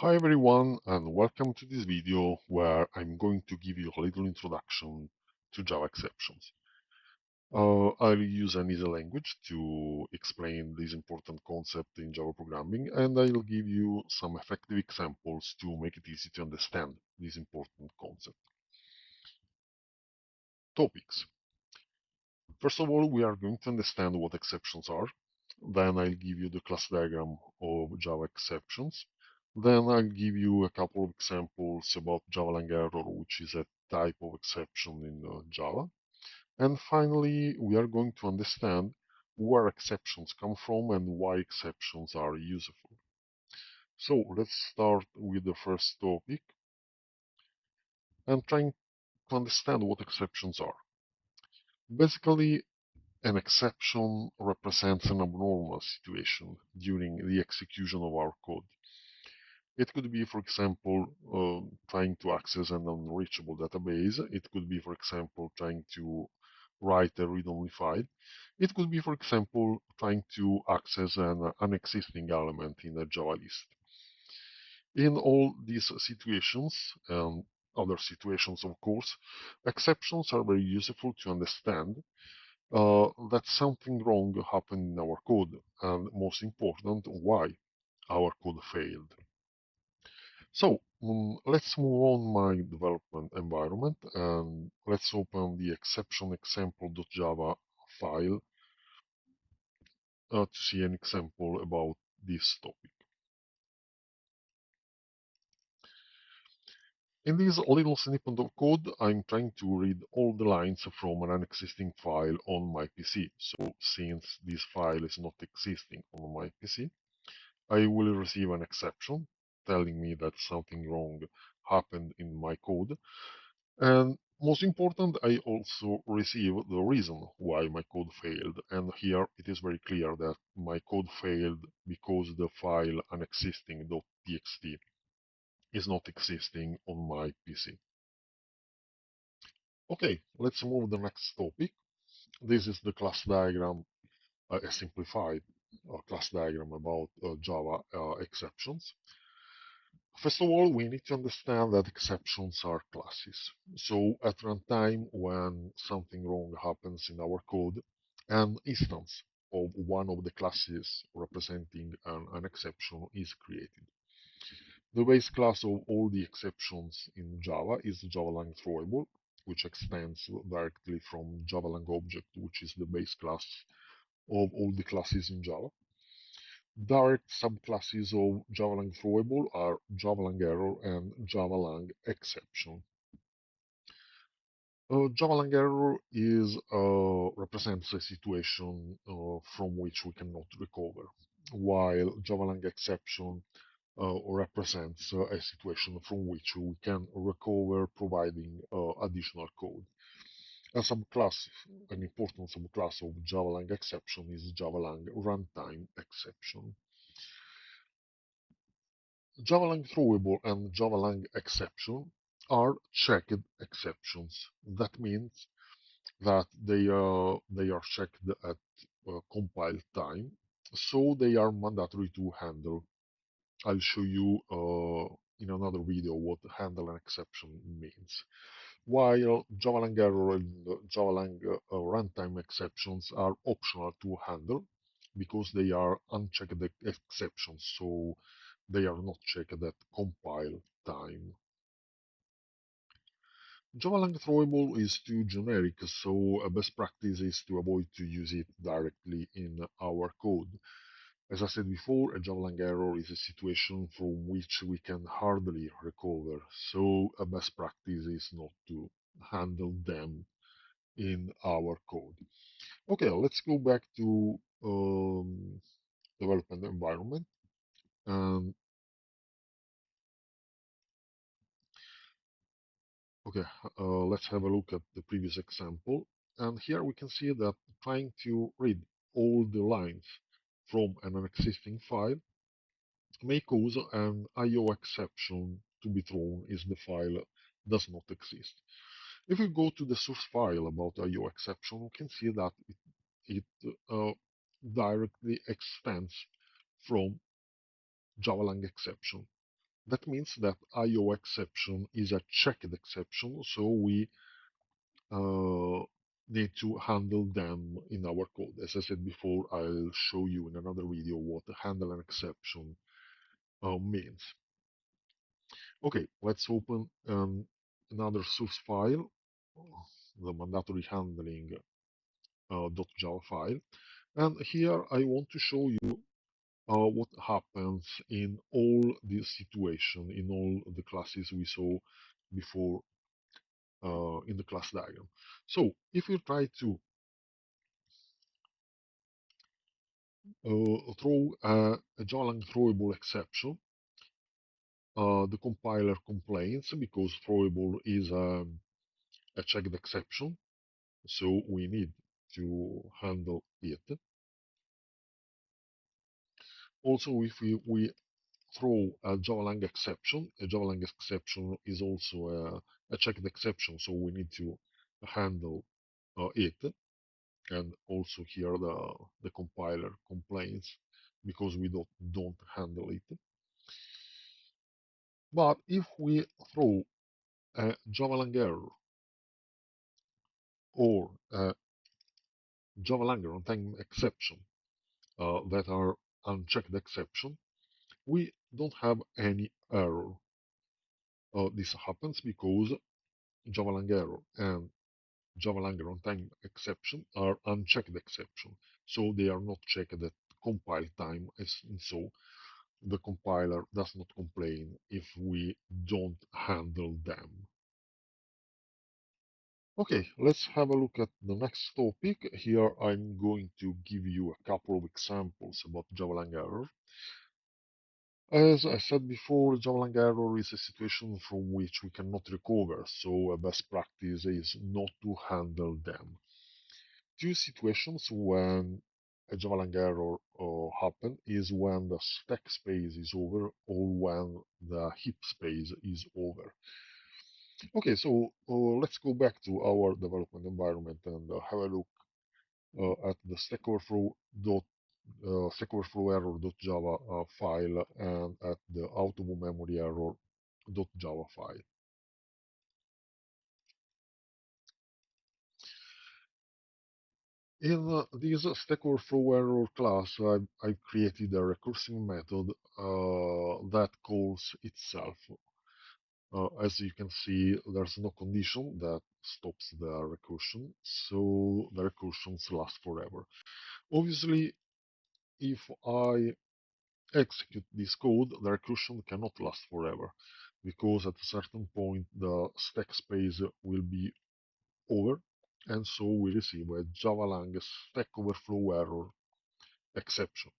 Hi everyone and welcome to this video where I'm going to give you a little introduction to Java exceptions. I'll use an easy language to explain this important concept in Java programming, and I'll give you some effective examples to make it easy to understand this important concept. Topics. First of all, we are going to understand what exceptions are. Then I'll give you the class diagram of Java exceptions. Then I'll give you a couple of examples about Java lang error, which is a type of exception in Java. And finally, we are going to understand where exceptions come from and why exceptions are useful. So let's start with the first topic and trying to understand what exceptions are. Basically, an exception represents an abnormal situation during the execution of our code. It could be, for example, trying to access an unreachable database. It could be, for example, trying to write a read-only file. It could be, for example, trying to access an existing element in a Java list. In all these situations, and other situations, of course, exceptions are very useful to understand that something wrong happened in our code, and most important, why our code failed. So let's move on my development environment and let's open the exception example.java file to see an example about this topic. In this little snippet of code, I'm trying to read all the lines from an existing file on my PC. So since this file is not existing on my PC, I will receive an exception telling me that something wrong happened in my code. And most important, I also receive the reason why my code failed. And here it is very clear that my code failed because the file unexisting.txt is not existing on my PC. Okay, let's move to the next topic. This is the class diagram, a simplified class diagram about Java exceptions. First of all, we need to understand that exceptions are classes. So at runtime, when something wrong happens in our code, an instance of one of the classes representing an exception is created. The base class of all the exceptions in Java is JavaLang throwable, which extends directly from JavaLang object, which is the base class of all the classes in Java. Direct subclasses of JavaLang throwable are JavaLang error and JavaLang exception. JavaLang error is represents a situation from which we cannot recover, while JavaLang exception represents a situation from which we can recover providing additional code. A subclass, an important subclass of JavaLang exception is JavaLang runtime exception. JavaLang throwable and JavaLang exception are checked exceptions. That means that they are checked at compile time, so they are mandatory to handle. I'll show you in another video what handle an exception means. While JavaLang error and JavaLang runtime exceptions are optional to handle because they are unchecked exceptions, so they are not checked at compile time. JavaLang throwable is too generic, so a best practice is to avoid to use it directly in our code. As I said before, a JavaLang error is a situation from which we can hardly recover, so a best practice is not to handle them in our code. Okay, let's go back to development environment. And okay, let's have a look at the previous example. And here we can see that trying to read all the lines from an existing file may cause an IO exception to be thrown if the file does not exist. If we go to the source file about IO exception, we can see that it directly extends from JavaLang exception. That means that IO exception is a checked exception, so we uh, need to handle them in our code. As I said before, I'll show you in another video what handle an exception means. Okay, let's open another source file, the mandatory handling .java file. And here I want to show you what happens in all these situations, in all the classes we saw before in the class diagram. So if you try to throw a Java throwable exception, the compiler complains because throwable is a checked exception, so we need to handle it. Also, if we throw a Java exception, a Java exception is also a checked exception, so we need to handle it. And also here the compiler complains because we don't handle it. But if we throw a Java error or a Java runtime exception that are unchecked exception, we don't have any error. This happens because Java error and Java runtime exception are unchecked exception, so they are not checked at compile time, and so the compiler does not complain if we don't handle them. Okay, let's have a look at the next topic. Here I'm going to give you a couple of examples about Java error. As I said before, Java error is a situation from which we cannot recover, so a best practice is not to handle them. Two situations when a Java error happen is when the stack space is over or when the heap space is over. Okay, so let's go back to our development environment and have a look at the Stack Overflow error.java file and at the Automo memory error.java file. In this Stack Overflow error class, I've created a recursive method that calls itself. As you can see, there's no condition that stops the recursion, so the recursions last forever. Obviously, if I execute this code, the recursion cannot last forever, because at a certain point the stack space will be over, and so we receive a Java stack overflow error exception.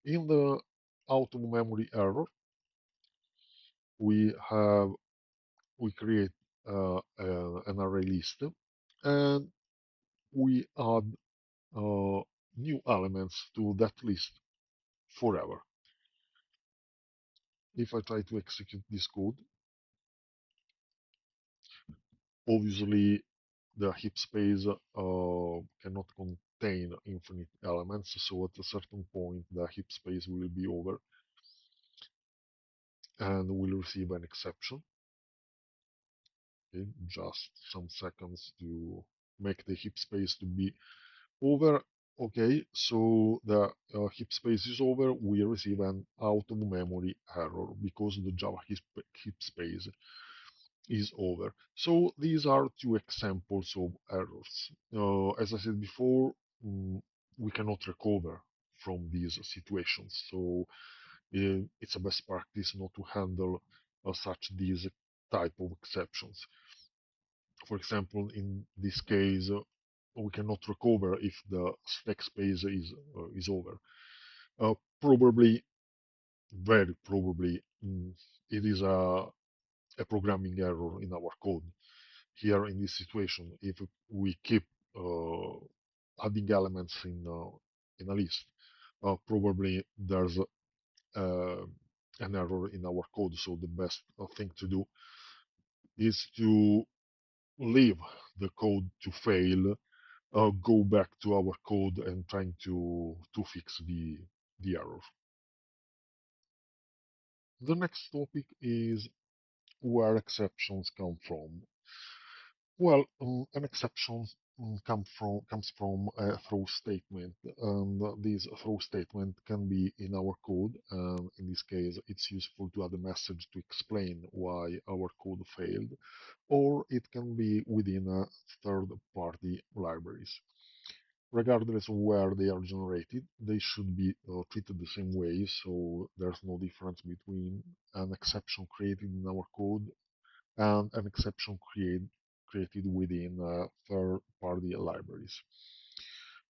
In the out of memory error, we have we create an array list and we add new elements to that list forever. If I try to execute this code, obviously the heap space cannot contain infinite elements, so at a certain point the heap space will be over and we'll receive an exception. Okay, just some seconds to make the heap space to be over. Okay, so the heap space is over, we receive an out of memory error because the Java heap space is over. So these are two examples of errors. As I said before, we cannot recover from these situations. So it's a best practice not to handle such these type of exceptions. For example, in this case, we cannot recover if the stack space is over. Probably, very probably, it is a programming error in our code. Here in this situation, if we keep uh, adding elements in a list, probably there's an error in our code. So the best thing to do is to leave the code to fail, go back to our code and trying to fix the error. The next topic is where exceptions come from. Well, an exception comes from a throw statement, and this throw statement can be in our code, and in this case, it's useful to add a message to explain why our code failed, or it can be within a third-party libraries. Regardless of where they are generated, they should be treated the same way, so there's no difference between an exception created in our code and an exception created within third-party libraries.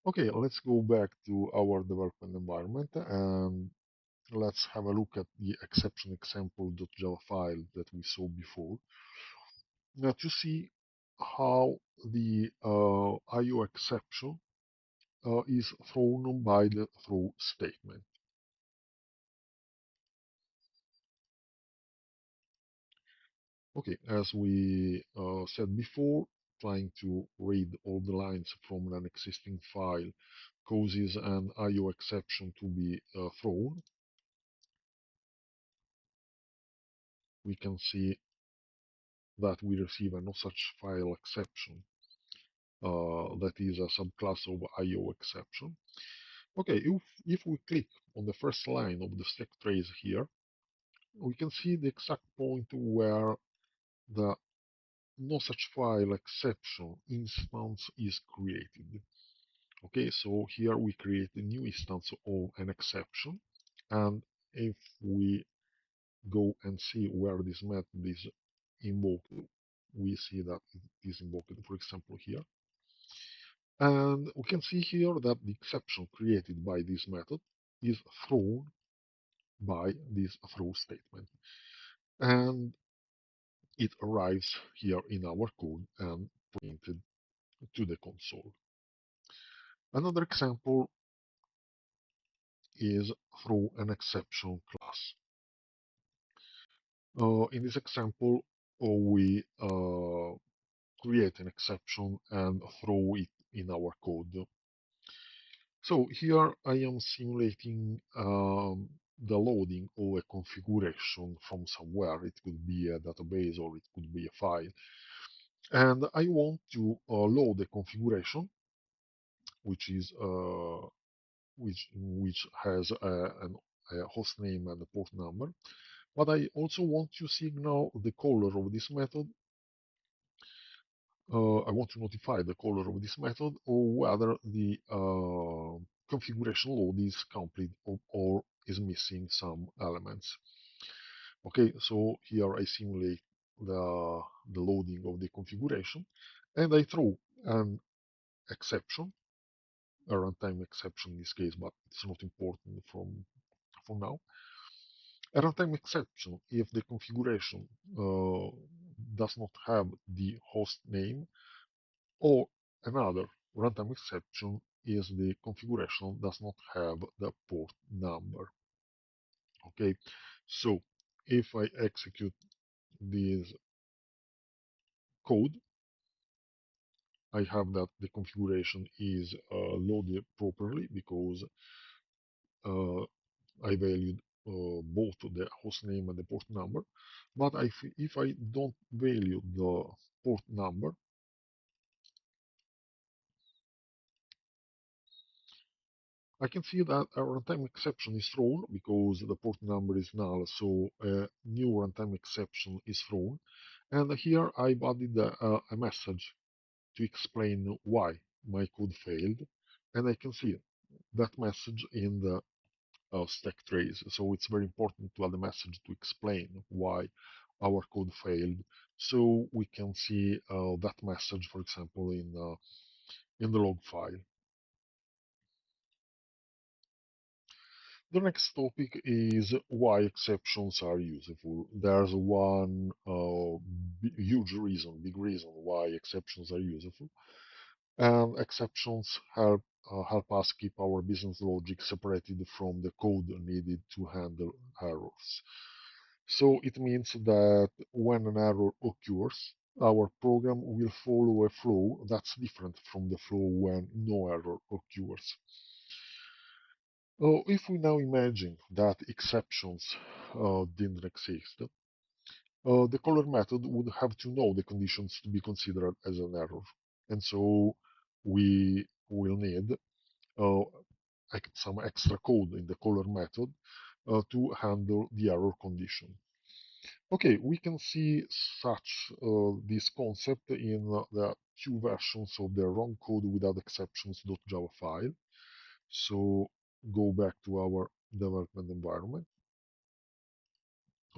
Okay, let's go back to our development environment and let's have a look at the exception example.java file that we saw before. Now to see how the IO exception is thrown by the throw statement. Okay, as we said before, trying to read all the lines from an existing file causes an IO exception to be thrown. We can see that we receive a no such file exception that is a subclass of IO exception. Okay, if we click on the first line of the stack trace here, we can see the exact point where the no such file exception instance is created. Okay, so here we create a new instance of an exception, and if we go and see where this method is invoked, we see that it is invoked, for example, here. And we can see here that the exception created by this method is thrown by this throw statement. And it arrives here in our code and printed to the console. Another example is throw an exception class. In this example, we create an exception and throw it in our code. So here I am simulating the loading of a configuration from somewhere. It could be a database or it could be a file. And I want to load a configuration which is which has a host name and a port number. But I also want to signal the caller of this method. I want to notify the caller of this method or whether the configuration load is complete or is missing some elements. Okay, so here I simulate the loading of the configuration and I throw an exception, a runtime exception in this case, but it's not important for now. A runtime exception if the configuration does not have the host name, or another runtime exception is the configuration does not have the port number. Okay, so if I execute this code, I have that the configuration is loaded properly because uh, I valued both the host name and the port number. But if I don't value the port number, I can see that a runtime exception is thrown because the port number is null, so a new runtime exception is thrown. And here I added a message to explain why my code failed, and I can see that message in the stack trace. So it's very important to add a message to explain why our code failed. So we can see that message, for example, in the log file. The next topic is why exceptions are useful. There's one huge reason, big reason why exceptions are useful. And exceptions help us keep our business logic separated from the code needed to handle errors. So it means that when an error occurs, our program will follow a flow that's different from the flow when no error occurs. If we now imagine that exceptions didn't exist, the caller method would have to know the conditions to be considered as an error. And so we will need uh, some extra code in the caller method to handle the error condition. Okay, we can see such this concept in the two versions of the wrong code without exceptions.java file. So go back to our development environment.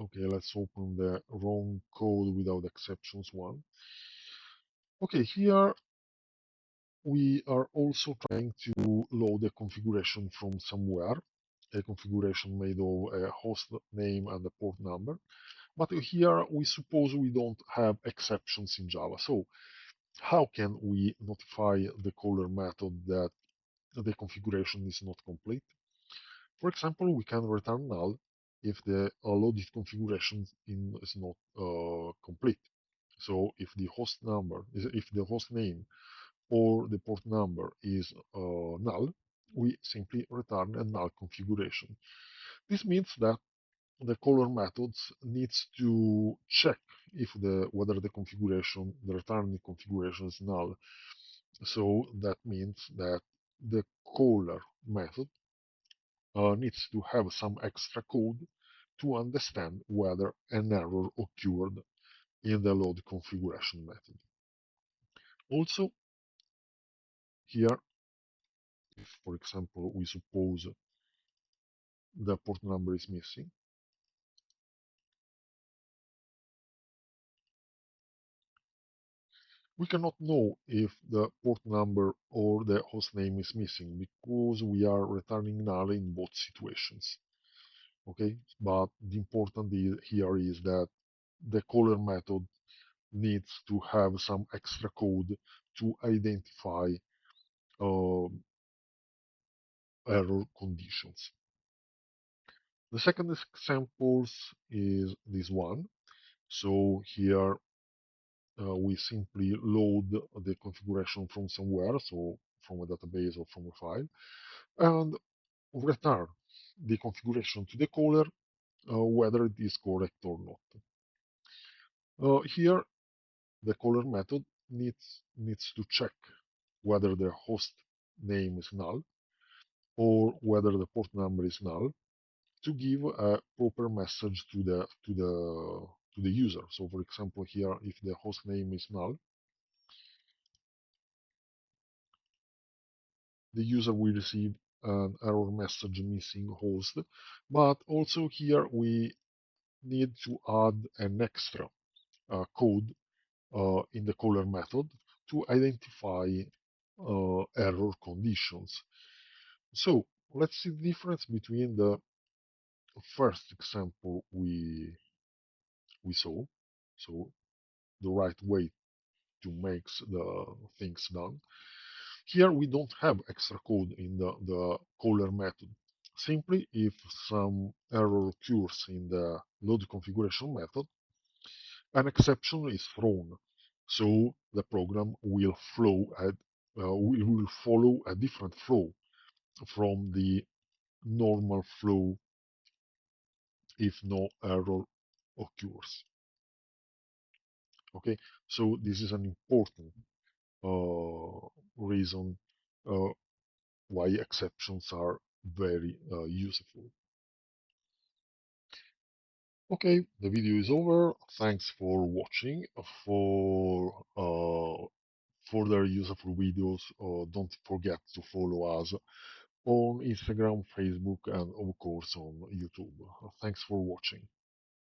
Okay, let's open the wrong code without exceptions one. Okay, here we are also trying to load a configuration from somewhere, a configuration made of a host name and a port number. But here we suppose we don't have exceptions in Java. So how can we notify the caller method that the configuration is not complete? For example, we can return null if the loaded configuration is not complete. So if the host number if the host name or the port number is null, we simply return a null configuration. This means that the caller methods needs to check if whether the returning configuration is null. So that means that the caller method needs to have some extra code to understand whether an error occurred in the load configuration method. Also, here, if for example we suppose the port number is missing, we cannot know if the port number or the host name is missing because we are returning null in both situations. Okay, but the important here is that the caller method needs to have some extra code to identify uh, error conditions. The second example is this one. So here we simply load the configuration from somewhere, so from a database or from a file, and return the configuration to the caller, whether it is correct or not. Here, the caller method needs to check whether the host name is null or whether the port number is null to give a proper message to the user. So, for example, here, if the host name is null, the user will receive an error message missing host. But also here we need to add an extra code in the caller method to identify error conditions. So let's see the difference between the first example we saw, so the right way to make the things done. Here we don't have extra code in the caller method. Simply, if some error occurs in the load configuration method, an exception is thrown. So the program will will follow a different flow from the normal flow if no error occurs. Okay, so this is an important reason uh, why exceptions are very useful. Okay, the video is over. Thanks for watching. For further useful videos, don't forget to follow us on Instagram, Facebook, and of course on YouTube. Thanks for watching.